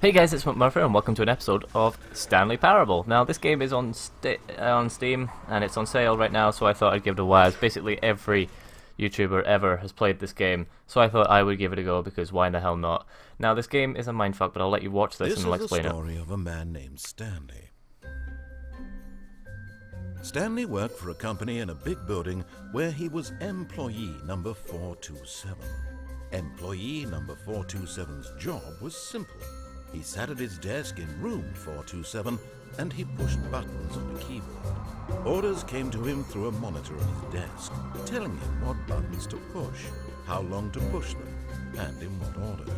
Hey guys, it's McMurphy and welcome to an episode of Stanley Parable. Now this game is on Steam and it's on sale right now, so I thought I'd give it a whiz. Basically every YouTuber ever has played this game, so I thought I would give it a go because why in the hell not? Now this game is a mindfuck, but I'll let you watch this and I'll explain it. This is the story of a man named Stanley. Stanley worked for a company in a big building where he was employee number 427. Employee number 427's job was simple. He sat at his desk in room 427 and he pushed buttons on a keyboard. Orders came to him through a monitor on his desk, telling him what buttons to push, how long to push them, and in what order.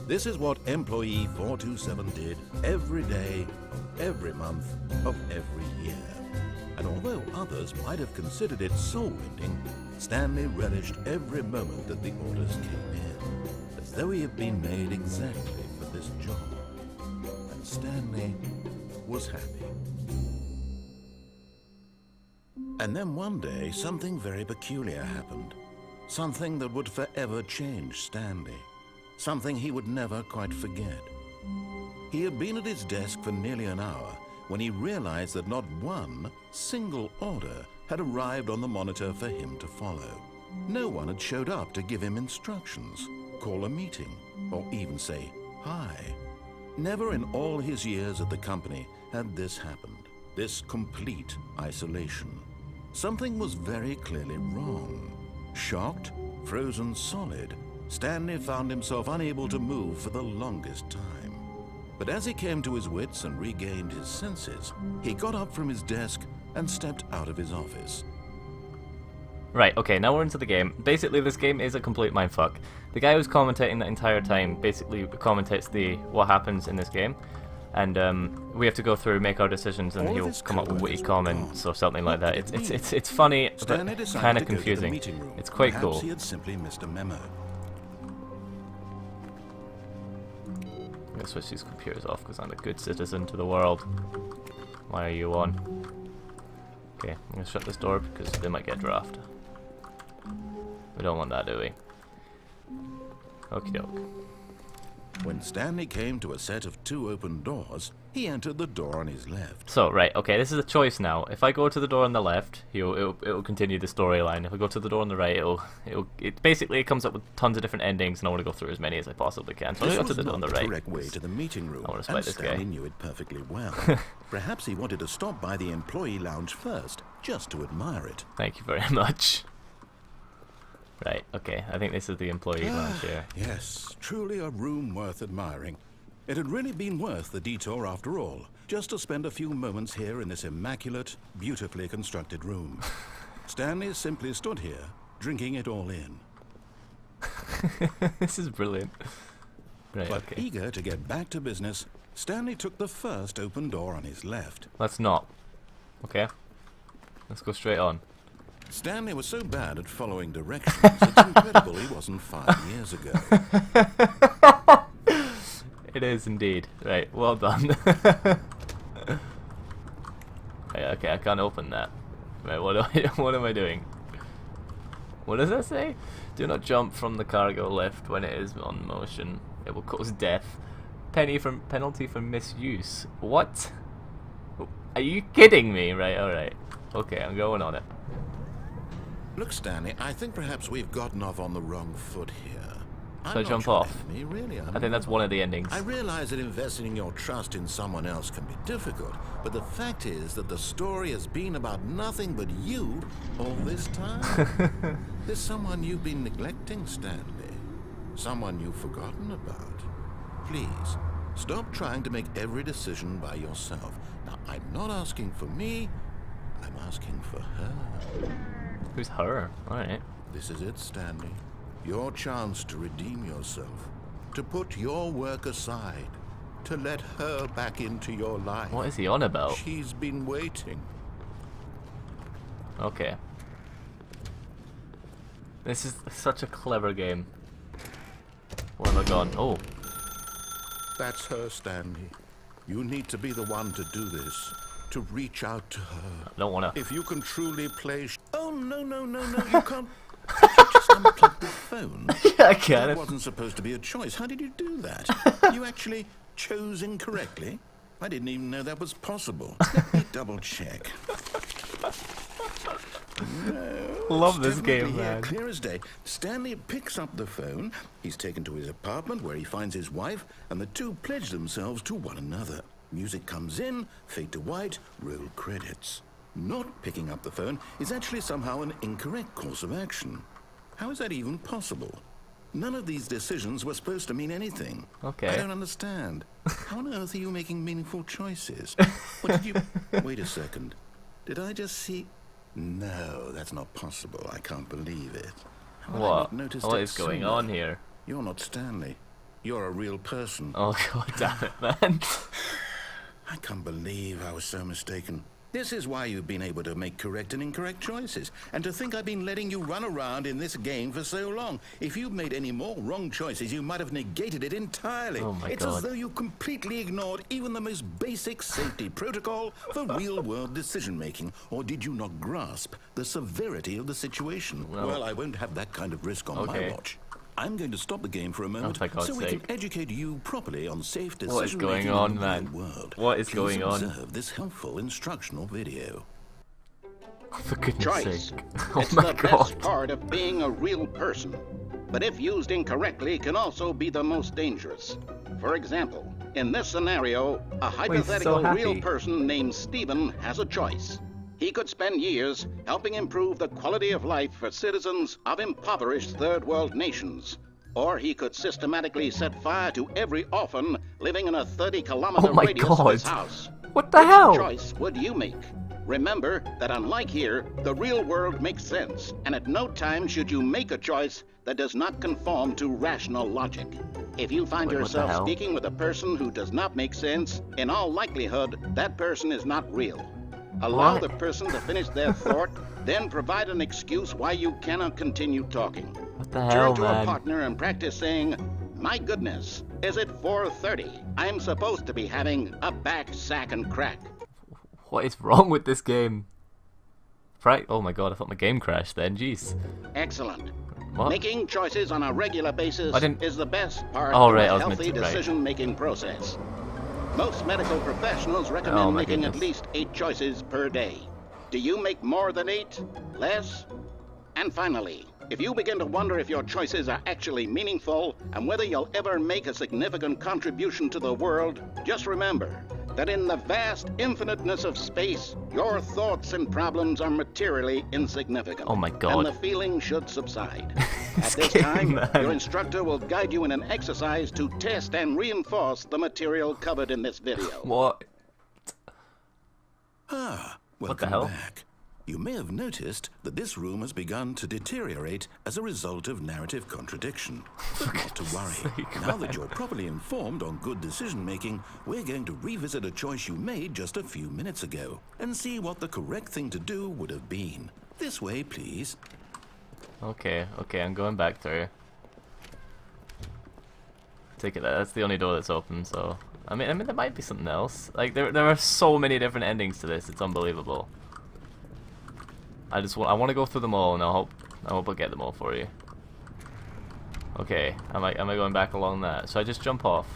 This is what employee 427 did every day of every month of every year. And although others might have considered it soul-winding, Stanley relished every moment that the orders came in, as though he had been made exactly for this job. And Stanley was happy. And then one day, something very peculiar happened. Something that would forever change Stanley. Something he would never quite forget. He had been at his desk for nearly an hour when he realized that not one single order had arrived on the monitor for him to follow. No one had showed up to give him instructions, call a meeting, or even say hi. Never in all his years at the company had this happened, this complete isolation. Something was very clearly wrong. Shocked, frozen solid, Stanley found himself unable to move for the longest time. But as he came to his wits and regained his senses, he got up from his desk and stepped out of his office. Right, okay, now we're into the game. Basically, this game is a complete mindfuck. The guy who's commentating the entire time basically commentates what happens in this game. And we have to go through, make our decisions, and he'll come up with witty comments or something like that. It's funny, but kind of confusing. It's quite cool. Perhaps he had simply missed a memo. I'm gonna switch these computers off because I'm a good citizen to the world. Why are you on? Okay, I'm gonna shut this door because they might get a draft. We don't want that, do we? Okie doke. When Stanley came to a set of two open doors, he entered the door on his left. So, right, okay, this is a choice now. If I go to the door on the left, it'll continue the storyline. If I go to the door on the right, it basically comes up with tons of different endings, and I want to go through as many as I possibly can. So I'm going to go to the door on the right. Correct way to the meeting room, I want to spite this guy. Stanley knew it perfectly well. Perhaps he wanted to stop by the employee lounge first, just to admire it. Thank you very much. Right, okay, I think this is the employee lounge here. Yes, truly a room worth admiring. It had really been worth the detour after all, just to spend a few moments here in this immaculate, beautifully constructed room. Stanley simply stood here, drinking it all in. This is brilliant. Right, But okay. eager to get back to business, Stanley took the first open door on his left. Let's not. Okay. Let's go straight on. Stanley was so bad at following directions, it's incredible he wasn't 5 years ago. It is indeed. Right, well done. Right, okay, I can't open that. Right, what am I doing? What does that say? Do not jump from the cargo lift when it is on motion. It will cause death. Penalty for misuse. What? Are you kidding me? Right, alright. Okay, I'm going on it. Look, Stanley, I think perhaps we've gotten off on the wrong foot here. So I jump off? Really, I think that's one of the endings. I realize that investing your trust in someone else can be difficult, but the fact is that the story has been about nothing but you all this time. There's someone you've been neglecting, Stanley. Someone you've forgotten about. Please, stop trying to make every decision by yourself. Now, I'm not asking for me, I'm asking for her. Who's her? Alright. This is it, Stanley. Your chance to redeem yourself. To put your work aside. To let her back into your life. What is he on about? She's been waiting. Okay. This is such a clever game. Where have I gone? Oh. That's her, Stanley. You need to be the one to do this. To reach out to her. I don't wanna. If you can truly play... Oh, no, you can't... Did you just unplug the phone? Yeah, I can. That wasn't supposed to be a choice. How did you do that? You actually chose incorrectly? I didn't even know that was possible. Let me double check. No, Love this definitely game, here, man. clear as day. Stanley picks up the phone. He's taken to his apartment where he finds his wife, and the two pledge themselves to one another. Music comes in, fade to white, roll credits. Not picking up the phone is actually somehow an incorrect course of action. How is that even possible? None of these decisions were supposed to mean anything. Okay. I don't understand. How on earth are you making meaningful choices? What did you... Wait a second. Did I just see... No, that's not possible. I can't believe it. How had I not noticed What it is going sooner? on here? You're not Stanley. You're a real person. Oh god damn it, man. I can't believe I was so mistaken. This is why you've been able to make correct and incorrect choices. And to think I've been letting you run around in this game for so long. If you'd made any more wrong choices, you might have negated it entirely. Oh my it's as God. though you completely ignored even the most basic safety protocol for real-world decision-making. Or did you not grasp the severity of the situation? Well, I won't have that kind of risk on my watch. I'm going to stop the game for a moment for God's so we sake. can educate you properly on safe decision-making What is going on, in the man? real world. What is Please going on? observe this helpful instructional video. For goodness Choice. sake. Oh It's my the god. best part of being a real person, but if used incorrectly, can also be the most dangerous. For example, in this scenario, a hypothetical real happy. person named Stephen has a choice. He could spend years helping improve the quality of life for citizens of impoverished third world nations. Or he could systematically set fire to every orphan living in a 30-kilometer Oh my radius of his God. house. What the Which hell? choice would you make? Remember that unlike here, the real world makes sense, and at no time should you make a choice that does not conform to rational logic. If you find Wait, what the yourself hell? speaking with a person who does not make sense, in all likelihood, that person is not real. Allow What? the person to finish their thought, then provide an excuse why you cannot continue talking. What the hell, Turn to man? a partner and practice saying, "My goodness, is it 4:30? I'm supposed to be having a back, sack, and crack." What is wrong with this game? Right? Oh my god, I thought my game crashed then. Jeez. Excellent. What? Making choices on a regular basis I didn't- is the best part Oh, of right, I a was meant healthy to- right. decision-making process. Most medical professionals recommend Oh, my making goodness. at least 8 choices per day. Do you make more than 8? Less? And finally, if you begin to wonder if your choices are actually meaningful and whether you'll ever make a significant contribution to the world, just remember that in the vast infiniteness of space, your thoughts and problems are materially insignificant. Oh my God. And the feeling should subside. At this game, time, man. your instructor will guide you in an exercise to test and reinforce the material covered in this video. What? Welcome the hell? back. You may have noticed that this room has begun to deteriorate as a result of narrative contradiction. But not to worry. sake, Now that you're properly informed on good decision-making, we're going to revisit a choice you made just a few minutes ago and see what the correct thing to do would have been. This way, please. Okay, I'm going back through. Take it that's the only door that's open, so... I mean, there might be something else. Like, there are so many different endings to this, it's unbelievable. I want to go through them all, and I hope I'll get them all for you. Okay, am I going back along that? So I just jump off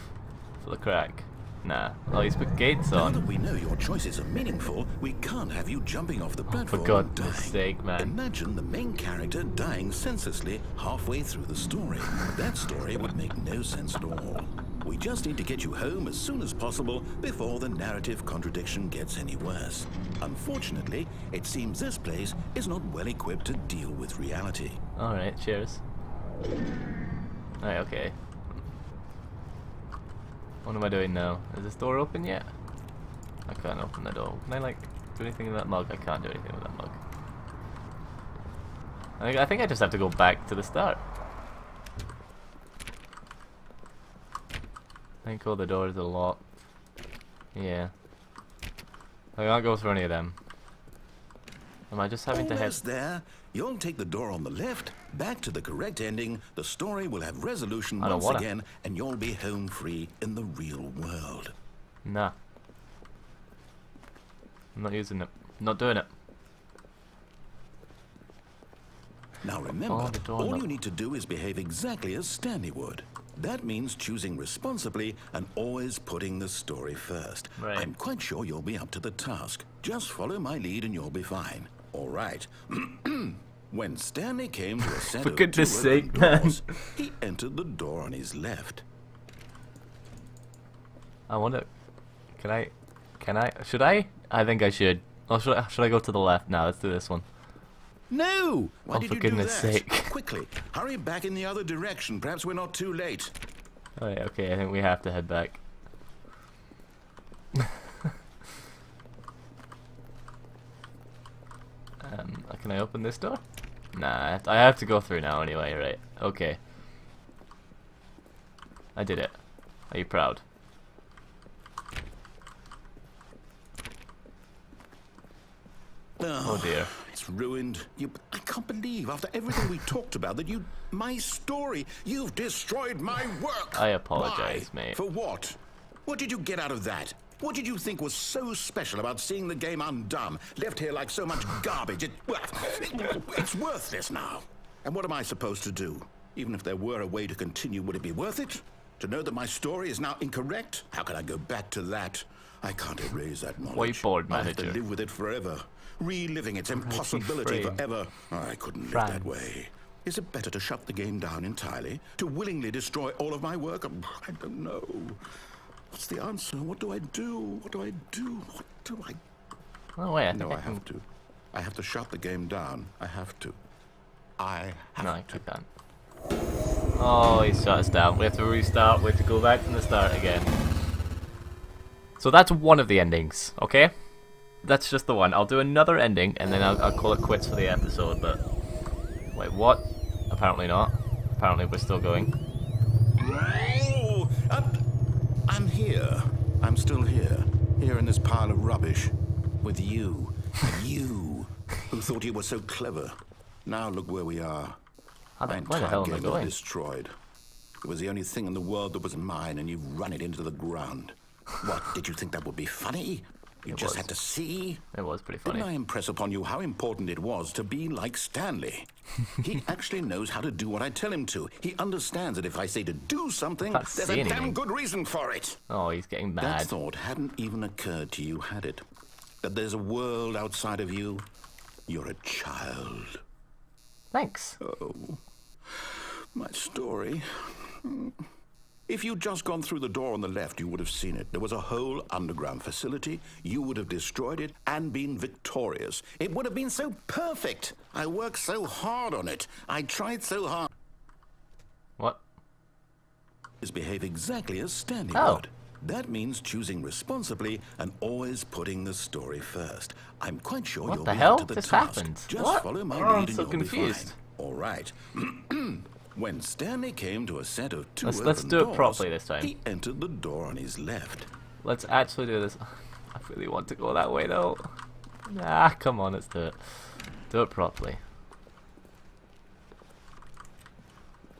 for the crack? Nah. Oh, he's put gates Now on. that we know your choices are meaningful, we can't have you jumping off the For platform and goodness dying. sake, man. Imagine the main character dying senselessly halfway through the story. That story would make no sense at all. We just need to get you home as soon as possible before the narrative contradiction gets any worse. Unfortunately, it seems this place is not well equipped to deal with reality. Alright, cheers. Alright, okay. What am I doing now? Is this door open yet? I can't open the door. Can I, like, do anything with that mug? I can't do anything with that mug. I think I just have to go back to the start. I think all the doors are locked. Yeah. I can't go through any of them. Am I just having to head... Almost there. You'll take the door on the left, back to the correct ending, the story will have resolution I don't once wanna. again, and you'll be home free in the real world. Nah. I'm not using it. Not doing it. Now remember, the door all knob. you need to do is behave exactly as Stanley would. That means choosing responsibly and always putting the story first. Right. I'm quite sure you'll be up to the task. Just follow my lead and you'll be fine. All right. When Stanley came to a set For of goodness two open sake, man. doors, he entered the door on his left. I wonder, can I, should I? I think I should. Or should I go to the left? No, let's do this one. No! Why Oh, did for you goodness do that? sake. Quickly, hurry back in the other direction. Perhaps we're not too late. Alright, okay, I think we have to head back. Can I open this door? Nah, I have to go through now anyway, right? Okay. I did it. Are you proud? Oh dear. It's ruined. I can't believe, after everything we talked about, that my story, you've destroyed my work. I apologize, Why? mate. For what? What did you get out of that? What did you think was so special about seeing the game undone, left here like so much garbage? It's worthless now. And what am I supposed to do? Even if there were a way to continue, would it be worth it? To know that my story is now incorrect? How can I go back to that? I can't erase that knowledge. Whiteboard I have to manager. live with it forever, reliving its impossibility frame. forever. I couldn't live Fran. that way. Is it better to shut the game down entirely? To willingly destroy all of my work? I don't know. What's the answer? What do I do? What do I do? What do I... Oh wait, I think No, I I have to. I have to shut the game down. I have to. I have No, I can't. Oh, he shut us down. We have to restart. We have to go back from the start again. So that's one of the endings, okay? That's just the one. I'll do another ending, and then I'll call it quits for the episode, but... Wait, what? Apparently not. Apparently we're still going. Oh, I'm here. I'm still here. Here in this pile of rubbish. With you. You. Who thought you were so clever. Now look where we are. My Where the hell am I game was going? destroyed. It was the only thing in the world that was mine, and you've run it into the ground. What, did you think that would be funny? You It just was. had to see? It was pretty Didn't I funny. impress upon you how important it was to be like Stanley? He actually knows how to do what I tell him to. He understands that if I say to do something, Can't there's see a damn anything. good reason for it. Oh, he's getting That mad. thought hadn't even occurred to you, had it? That there's a world outside of you? You're a child. Thanks. Oh, my story. If you'd just gone through the door on the left, you would have seen it. There was a whole underground facility. You would have destroyed it and been victorious. It would have been so perfect. I worked so hard on it. I tried so hard. What? Behave exactly as Stanley Oh. would. That means choosing responsibly and always putting the story first. I'm quite sure What you'll the be hell up to the just task. happened? Just What? follow my Oh, lead I'm and so you'll confused. be fine. All right. When Stanley came to a set of two Let's open do it doors, properly this time. he entered the door on his left. Let's actually do this. I really want to go that way though. Nah, come on, let's do it. Do it properly.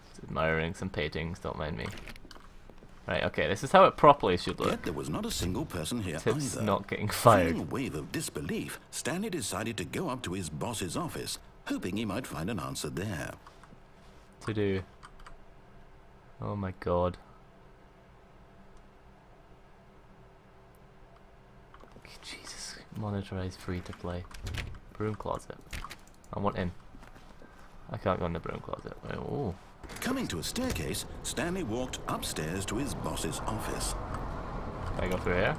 Just admiring some paintings, don't mind me. Right, okay, this is how it properly should look. Yet there was not a single person here Tips either. not getting Feeling fired. a wave of disbelief, Stanley decided to go up to his boss's office, hoping he might find an answer there. To do. Oh my god. Jesus, monetize free to play. Broom closet. I want in. I can't go in the broom closet. Oh. Coming to a staircase, Stanley walked upstairs to his boss's office. Can I go through here?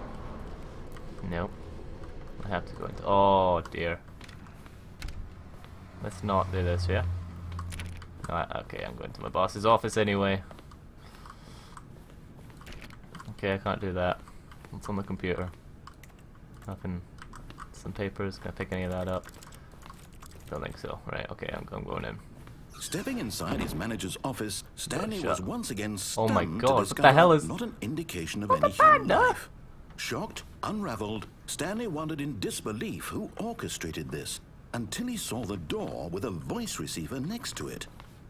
Nope. I have to go into. Oh dear. Let's not do this, yeah? No, okay, I'm going to my boss's office anyway. Okay, I can't do that. What's on the computer? Nothing. Some papers. Can I pick any of that up? Don't think so. Right, okay, I'm going in. Stepping inside his manager's office, Stanley shut. was once again Oh stunned my to God, what the discover hell is- not an indication of What any the fuck, human no? life. Shocked, unraveled, Stanley wondered in disbelief who orchestrated this, until he saw the door with a voice receiver next to it.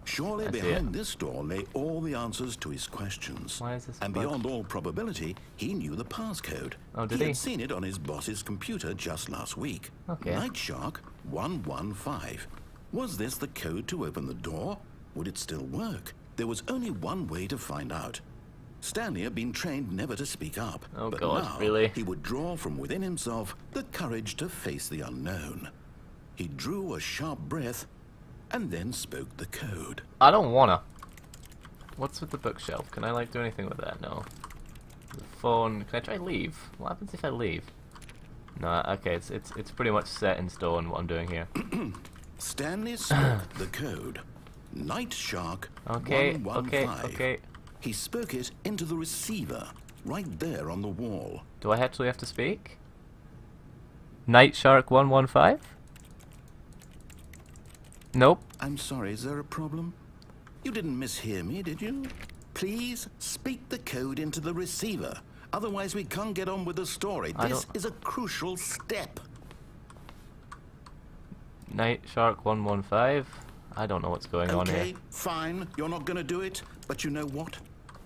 Surely I see behind it. this door lay all the answers to his questions. Why is this And bugged? beyond all probability, he knew the passcode. Oh, did he he? had seen it on his boss's computer just last week. Okay. Night Shark 115. Was this the code to open the door? Would it still work? There was only one way to find out. Stanley had been trained never to speak up. Oh but God, now really? he would draw from within himself the courage to face the unknown. He drew a sharp breath and then spoke the code. I don't wanna. What's with the bookshelf? Can I like do anything with that? No. The phone. Can I try leave? What happens if I leave? No. Okay. It's pretty much set in stone what I'm doing here. Stanley spoke the code. Night Shark Okay. 115. Okay. He spoke it into the receiver right there on the wall. Do I actually have to speak? Night Shark 115? Nope. I'm sorry, is there a problem? You didn't mishear me, did you? Please speak the code into the receiver. Otherwise we can't get on with the story. This is a crucial step. Night Shark 115? I don't know what's going on here. Okay, fine. You're not going to do it. But you know what?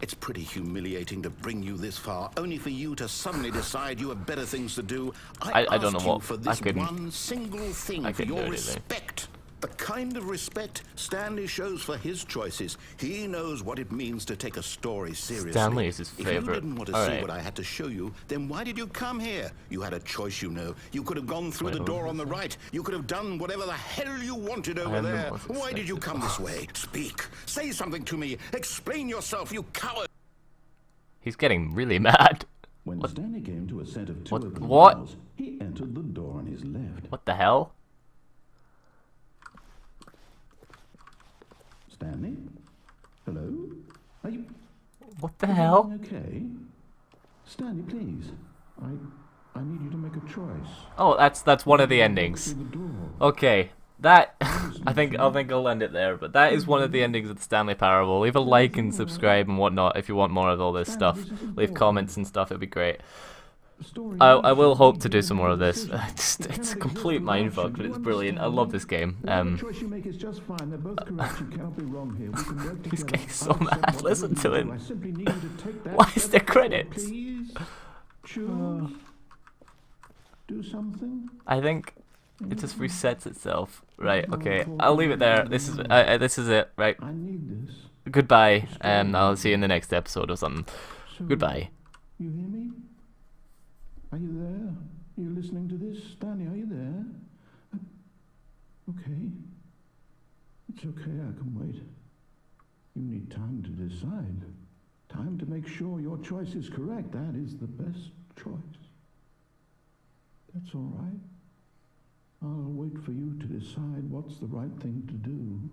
It's pretty humiliating to bring you this far, only for you to suddenly decide you have better things to do. I don't know asked what you for this one single thing, for your respect. The kind of respect Stanley shows for his choices. He knows what it means to take a story seriously. Stanley is his If you favorite. didn't want to see what I had to show you, then why did you come here? You had a choice, you know. You could have gone through the door on the right. You could have done whatever the hell you wanted over there. Why did you come this way? Speak. Say something to me. Explain yourself, you coward. He's getting really mad. When Stanley came to a set of two open What? doors, he entered the door on his left. What the hell? Stanley? Hello? Are you What the hell? okay? Stanley, please. I need you to make a choice. Oh, that's one of the endings. Through the door. Okay, that I think I'll end it there. But that is one of the endings of the Stanley Parable. Leave a like and subscribe and whatnot if you want more of all this stuff. Leave comments and stuff. It'd be great. I will hope to do some more of this. It's a complete mindfuck, but it's brilliant. I love this game. Choice you make is just fine. They're both correct. You cannot be wrong here. We can work He's together. getting so mad. Listen to him. I simply need you to take that Why is step there forward, credits? Please choose. Do something. I think it just resets itself. Right. Okay. I'll leave it there. This is it. Right. I need this. Goodbye, and I'll see you in the next episode or something. So, Goodbye. You hear me? Are you there? Are you listening to this? Stanley, are you there? Okay. It's okay, I can wait. You need time to decide. Time to make sure your choice is correct. That is the best choice. That's all right. I'll wait for you to decide what's the right thing to do.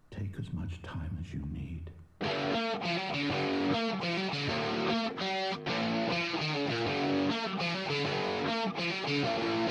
Take as much time as you need. Thank you.